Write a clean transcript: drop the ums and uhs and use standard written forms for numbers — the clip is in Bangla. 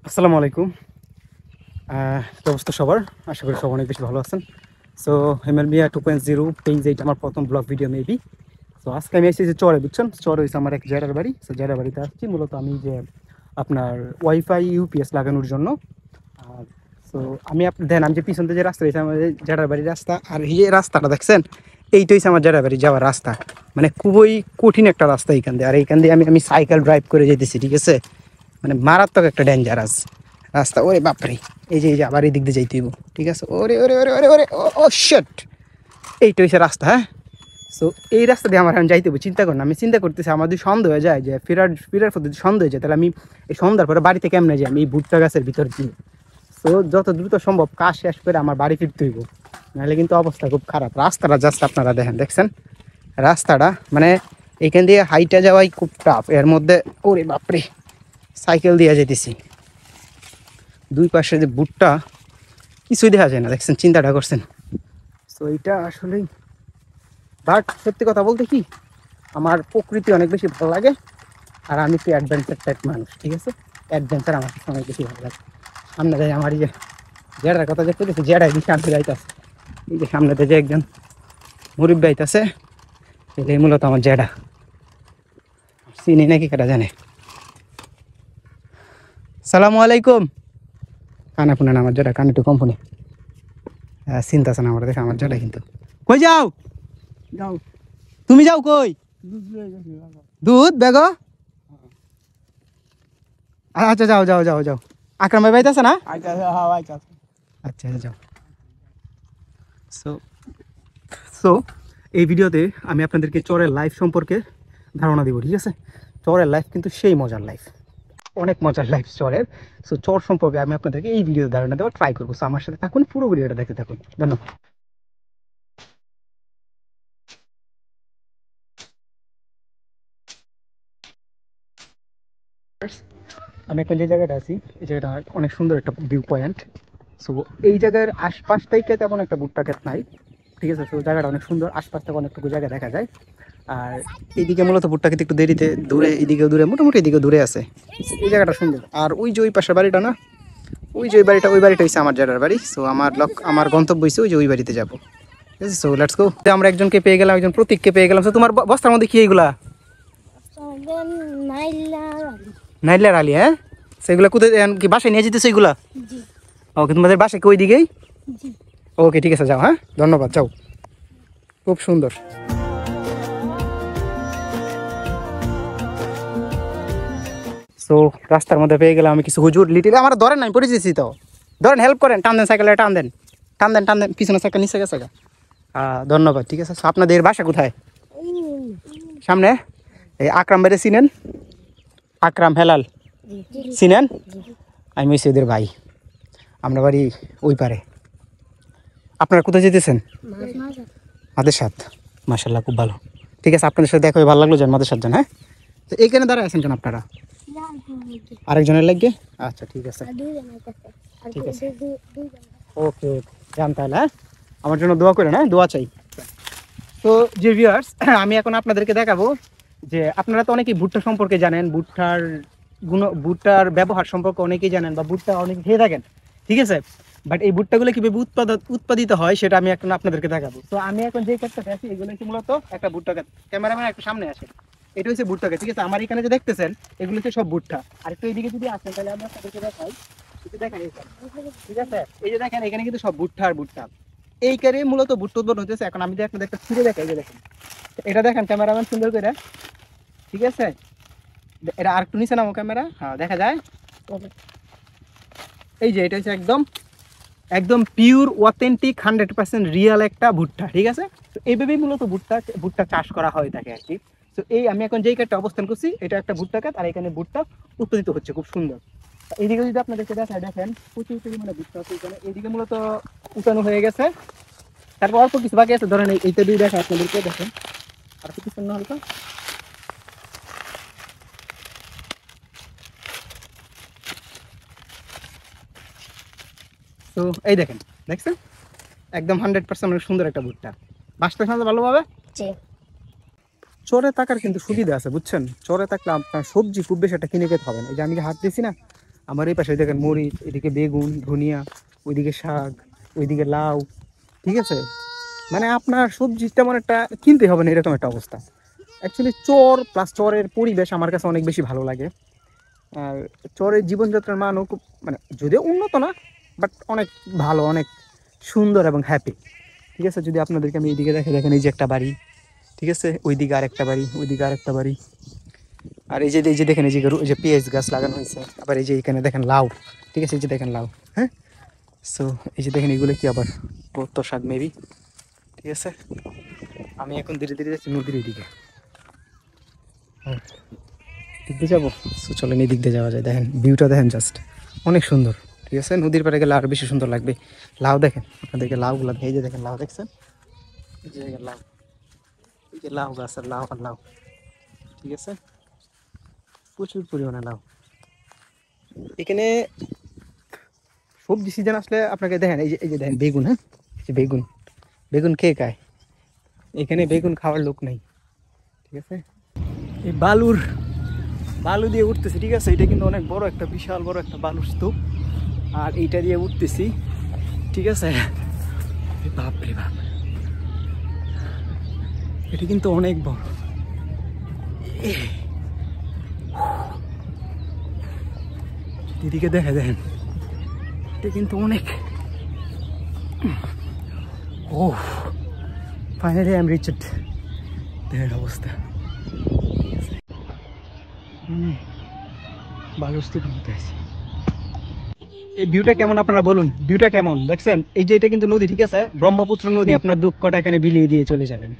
আসসালামু আলাইকুম। কি অবস্থা সবার? আশা করি সবাই অনেক বেশি ভালো আছেন। সো হেমেল মিয়া 2.0 পেজ, এইটা আমার প্রথম ব্লগ ভিডিও মেবি। সো আজকে আমি এসেছি যে চরে, বুঝছেন? চরে হয়েছে আমার এক জেঠার বাড়ি। সো জেঠার বাড়িতে আসছি মূলত আমি যে আপনার ওয়াইফাই ইউপিএস লাগানোর জন্য। আর সো আমি আমি যে পিছন থেকে যে রাস্তা রয়েছে আমাদের জেঠার বাড়ির রাস্তা, আর এই যে রাস্তাটা দেখছেন, এইটা হচ্ছে আমার জেঠার বাড়ি যাওয়ার রাস্তা। মানে খুবই কঠিন একটা রাস্তা এইখান দিয়ে, আর এইখান দিয়ে আমি সাইকেল ড্রাইভ করে যেতেছি, ঠিক আছে? মানে মারাত্মক একটা ডেঞ্জারাস রাস্তা। ওরে বাপরে, এই যে আবার এই দিক দিয়ে যাইতে হইব, ঠিক আছে? ওরে ওরে ওরে ওরে ওরে, ও শিট! এইটা হচ্ছে রাস্তা, হ্যাঁ। সো এই রাস্তা দিয়ে আমার এখন যাইতে হবে। চিন্তা করেন, আমি চিন্তা করতেছি আমার যদি সন্দেহ হয়ে যায়, যে ফেরার পথে যদি সন্দেহ হয়ে যায়, তাহলে আমি এই সন্ধ্যার পরে বাড়িতে কেমনে যাই? আমি এই ভুট্টা গাছের ভিতর দিয়ে। সো যত দ্রুত সম্ভব কাজ শেষ করে আমার বাড়ি ফিরতে হইব, নাহলে কিন্তু অবস্থা খুব খারাপ। রাস্তাটা জাস্ট আপনারা দেখছেন রাস্তাটা, মানে এইখান দিয়ে হাইটা যাওয়াই খুব টাফ। এর মধ্যে ওরে বাপরে, সাইকেল দিয়ে যেতেছি, দুই পাশে যে ভুট্টা, কিছুই দেখা যায় না, দেখছেন? চিন্তাটা করছেন? সো এইটা আসলেই, বাট সত্যি কথা বলতে কি, আমার প্রকৃতি অনেক বেশি ভালো লাগে। আর আমি একটু অ্যাডভেঞ্চার টাইপ মানুষ, ঠিক আছে? অ্যাডভেঞ্চার আমার কাছে অনেক বেশি ভালো লাগে। সামনে যাই আমার এই যে জেডার কথা যে করেছি, জেডাই দিকে আনতে যাইতেছে। এই যে সামনেতে যে একজন মুরব্বী আইতাছে, এটাই মূলত আমার জেডা। চিনি নাকি কেটা জানে। সালামু আলাইকুম। কানে পুনে না আমার জেডা, কানে একটু কম পুনে। চিন্তা আছে না আমার, দেখে আমার জেডা। কিন্তু কই যাও? যাও তুমি যাও কই? দুধ বেগো? আচ্ছা, যাও যাও যাও যাও। আকরাম ভাই বাইতে আছে না? আচ্ছা যাও। সো সো এই ভিডিওতে আমি আপনাদেরকে চরের লাইফ সম্পর্কে ধারণা দিব, ঠিক আছে? চরের লাইফ কিন্তু সেই মজার লাইফ, অনেক মজার লাইফ চরের। সো চর সম্পর্কে আমি আপনাদেরকে এই ভিডিও ধারণা দেওয়ার ট্রাই করবো। সো আমার সাথে থাকুন, পুরো ভিডিওটা দেখতে থাকুন। ধন্যবাদ। আমি এখন যে জায়গাটা আছি, এই জায়গাটা অনেক সুন্দর একটা ভিউ পয়েন্ট। সো এই জায়গার আশপাশ থেকে তেমন একটা ভুট্টা ক্ষেত নাই, ঠিক আছে? তো জায়গাটা অনেক সুন্দর, আশপাশ থেকে অনেকটুকু জায়গা দেখা যায়। আর এইদিকে মূলত ভুট্টা ক্ষেত একটু দেরিতে দূরে, এদিকেও দূরে, মোটামুটি এদিকেও দূরে আছে। এই জায়গাটা সুন্দর। আর ওই যে ওই পাশের বাড়িটা না, ওই যে ওই বাড়িটা হচ্ছে আমার জায়গার বাড়ি। সো আমার গন্তব্য হচ্ছে ওই যে ওই বাড়িতে যাবো, ঠিক আছে? So let's go. আমরা একজনকে পেয়ে গেলাম, একজন প্রতীককে পেয়ে গেলাম। তো তোমার বস্তার মধ্যে কি এইগুলা? নাইলার আলী, হ্যাঁ? সেগুলো কোথায় কি বাসায় নিয়ে যেতেছে এগুলা? ওকে, তোমাদের বাসায় কি ওই দিকেই? ওকে, ঠিক আছে, যাও। হ্যাঁ, ধন্যবাদ, যাও। খুব সুন্দর। সো রাস্তার মধ্যে পেয়ে গেলাম আমি কিছু হুজুর লিটিল। আমার ধরেন, আমি পড়ে যেতেছি তো, ধরেন, হেল্প করেন, টান দেন সাইকেলে, টান দেন, টান দেন, টান দেন, পিছনে সাইকেল নিচে গেছে গা। ধন্যবাদ, ঠিক আছে। So, আপনাদের বাসা কোথায়? সামনে। এই আকরাম ভাইরে চিনেন? আকরাম হেলাল চিনেন? আমি হচ্ছি ওদের ভাই, আমরা বাড়ি ওই পারে। আপনারা কোথায় যেতেছেন? মাদের সাথ। মাশাল্লাহ, খুব ভালো। ঠিক আছে, আপনাদের সাথে দেখা হয়ে ভালো লাগলো। যান মাদের সাথ যান। হ্যাঁ, তো এইখানে দাঁড়ায় আছেন কেন আপনারা? আরেকজনের লাগবে? আচ্ছা, ঠিক আছে, ঠিক আছে। ওকে, যান তাহলে। হ্যাঁ, আমার জন্য দোয়া করেন। হ্যাঁ, দোয়া চাই। তো যে ভিউয়ার্স, আমি এখন আপনাদেরকে দেখাবো যে আপনারা তো অনেকেই ভুট্টা সম্পর্কে জানেন, ভুট্টার ব্যবহার সম্পর্কে অনেকেই জানেন, বা ভুট্টা অনেকে খেয়ে থাকেন, ঠিক আছে? বাট এই ভুট্টাগুলো কিভাবে উৎপাদিত হয় সেটা আমি এখন আপনাদেরকে দেখাবো। তো আমি এখন যে ক্ষেত্রে আছি, এগুলো হচ্ছে মূলত একটা ভুট্টা ক্ষেত। ক্যামেরাম্যান একটু সামনে আসে। এটা হচ্ছে ভুট্টা ক্ষেত, ঠিক আছে? আমার এখানে যে দেখতেছেন, এগুলো হচ্ছে সব ভুট্টা। আর একটু এইদিকে যদি আসেন, তাহলে আমরা আপনাদেরকে দেখাই। দেখেন, ঠিক আছে? এই যে দেখেন, এখানে কিন্তু সব ভুট্টা আর ভুট্টা। এই কারে মূলত ভুট্টা উৎপাদন হতেছে। এখন আমি আপনাদের একটা ছিঁড়ে দেখাই, যে দেখেন, এটা দেখেন ক্যামেরাম্যান সুন্দর করে, ঠিক আছে? এটা আর একটু নিচে নামো ক্যামেরা, হ্যাঁ, দেখা যায়। এই যে এটা হচ্ছে একদম একদম পিওর অথেন্টিক 100% রিয়েল একটা ভুট্টা, ঠিক আছে? তো এইভাবেই মূলত ভুট্টা চাষ করা হয় থাকে আর কি। তো এই আমি এখন যেই ক্ষেত্রে অবস্থান করছি, এটা একটা ভুট্টা ক্ষেত, আর এখানে ভুট্টা উৎপাদিত হচ্ছে খুব সুন্দর। এইদিকে যদি আপনাদেরকে দেখায়, দেখেন প্রচুর পরিমাণে ভুট্টা আছে এখানে। এইদিকে মূলত উঠানো হয়ে গেছে, তারপর অল্প কিছু বাকি আছে। ধরেন এইটা দিয়ে দেখা আপনাদেরকে, দেখেন আর কিছু না হালকা। তো এই দেখেন, দেখছেন? একদম 100% অনেক সুন্দর একটা ভুট্টা। বাঁচতে সাথে ভালোভাবে। চরে থাকার কিন্তু সুবিধা আছে, বুঝছেন? চরে থাকলে আপনার সবজি খুব বেশি একটা কিনে খেতে হবে না। এই যে আমি যে হাত দিয়েছি না, আমার এই পাশে দেখেন মরিচ, এদিকে বেগুন, ধনিয়া, ওইদিকে শাক, ওইদিকে লাউ। ঠিক আছে, মানে আপনার সবজি তেমন একটা কিনতে হবে না, এরকম একটা অবস্থা। অ্যাকচুয়ালি চর প্লাস চরের পরিবেশ আমার কাছে অনেক বেশি ভালো লাগে। আর চরের জীবনযাত্রার মানও খুব, মানে যদিও উন্নত না, বাট অনেক ভালো, অনেক সুন্দর এবং হ্যাপি। ঠিক আছে, যদি আপনাদেরকে আমি এইদিকে দেখেন এই যে একটা বাড়ি, ঠিক আছে, ওইদিকে আরেকটা বাড়ি, ওইদিকে আরেকটা বাড়ি। আর এই যে দেখেন এই যে পেঁয়াজ গাছ লাগানো হয়েছে। আবার এই যে এখানে দেখেন লাউ। ঠিক আছে, এই যে দেখেন লাউ। হ্যাঁ, সো এই যে দেখেন এগুলো কি আবার কত শাক মেবি। ঠিক আছে, আমি এখন ধীরে ধীরে যাচ্ছি নদীর দিকে। দিক দিয়ে যাবো, সো চলেন এই দিক দিয়ে যাওয়া যায়। দেখেন ভিউটা দেখেন, জাস্ট অনেক সুন্দর। ঠিক আছে, নদীর পাড়ে গেলে আরো বেশি সুন্দর লাগবে। লাউ দেখেন, আপনাদেরকে লাউগুলো এই যে দেখেন লাউ দেখছেন, এই যে দেখেন লাউ, এই যে লাউ গাছ আর লাউ আর লাউ। ঠিক আছে, প্রচুর পরিমাণে লাউ। এখানে সবজি সিজন আসলে আপনাকে দেখেন এই যে দেখেন বেগুন। হ্যাঁ, এই যে বেগুন, বেগুন কে খায়? এখানে বেগুন খাওয়ার লোক নেই। ঠিক আছে, এই বালু দিয়ে উঠতেছি। ঠিক আছে, এটা কিন্তু অনেক বড় একটা, বিশাল বড় একটা বালুর স্তূপ। আর এইটা দিয়ে উঠতেছি। ঠিক আছে, বাপ রে বাপ, এটা কিন্তু অনেক বড়। এদিকে দেখেন, এটা কিন্তু অনেক। ও ফাইনালি আই এম রিচড। দেখেন অবস্থা, বালুর স্তূপের মধ্যে আছে। এই ভিউটা কেমন আপনারা বলুন, ভিউটা কেমন দেখছেন? এই যে এটা কিন্তু নদী, ঠিক আছে, ব্রহ্মপুত্র নদী। আপনার দুঃখটা এখানে বিলিয়ে দিয়ে চলে যাবেন।